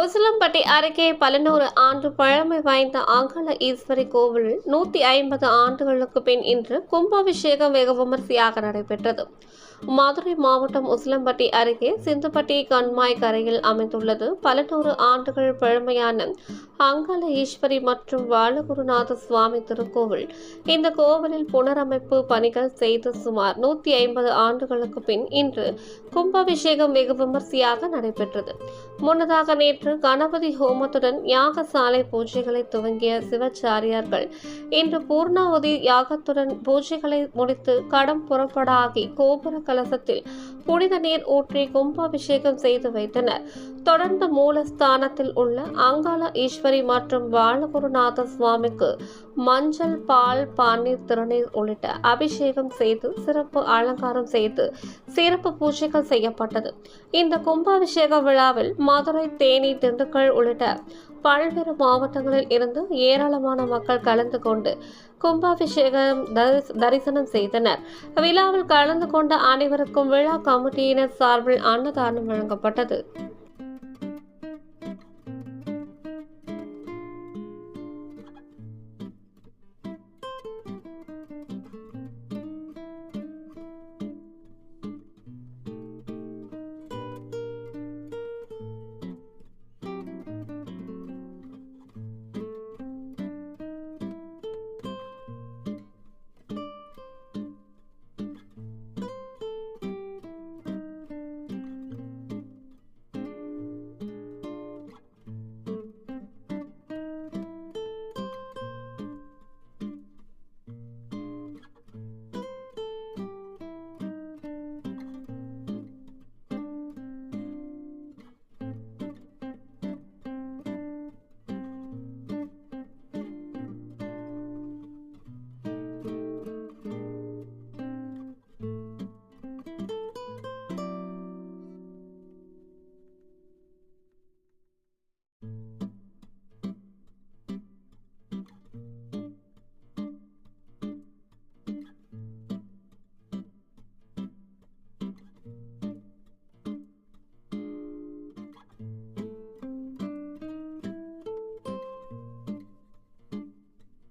உசிலம்பட்டி அருகே 11 ஆண்டு பழமை வாய்ந்த அங்காள ஈஸ்வரி கோவிலில் 150 ஆண்டுகளுக்கு பின் இன்று கும்பாபிஷேகம் வெகு விமரிசையாக நடைபெற்றது. மதுரை மாவட்டம் உசிலம்பட்டி அருகே சிந்துப்பட்டி கண்மாய் கரையில் அமைந்துள்ளது 11 ஆண்டுகள் பழமையான அங்காள ஈஸ்வரி மற்றும் பாலகுருநாத சுவாமி திருக்கோவில். இந்த கோவிலில் புனரமைப்பு பணிகள் செய்து சுமார் 150 ஆண்டுகளுக்கு பின் இன்று கும்பாபிஷேகம் வெகு விமரிசையாக நடைபெற்றது. முன்னதாக நேற்று கணபதி ஹோமத்துடன் யாகசாலை பூஜைகளை துவங்கிய சிவாச்சாரியார்கள் இன்று பூர்ணாவதி யாகத்துடன் பூஜைகளை முடித்து கடம் புறப்படாகி கோபுர கலசத்தில் புனித நீர் ஊற்றி கும்பாபிஷேகம் செய்து வைத்தனர். தொடர்ந்து மூலஸ்தானத்தில் உள்ள அங்காள ஈஸ்வரி மற்றும் பாலகுருநாத சுவாமிக்கு மஞ்சள், பால், பன்னீர், திருநீர் உள்ளிட்ட அபிஷேகம் செய்து சிறப்பு அலங்காரம் செய்து சிறப்பு பூஜைகள் செய்யப்பட்டது. இந்த கும்பாபிஷேக விழாவில் மதுரை, தேனி, திண்டுக்கல் உள்ளிட்ட பல்வேறு மாவட்டங்களில் இருந்து ஏராளமான மக்கள் கலந்து கொண்டு கும்பாபிஷேகம் தரிசனம் செய்தனர். விழாவில் கலந்து கொண்ட அனைவருக்கும் விழா கமிட்டியினர் சார்பில் அன்னதானம் வழங்கப்பட்டது.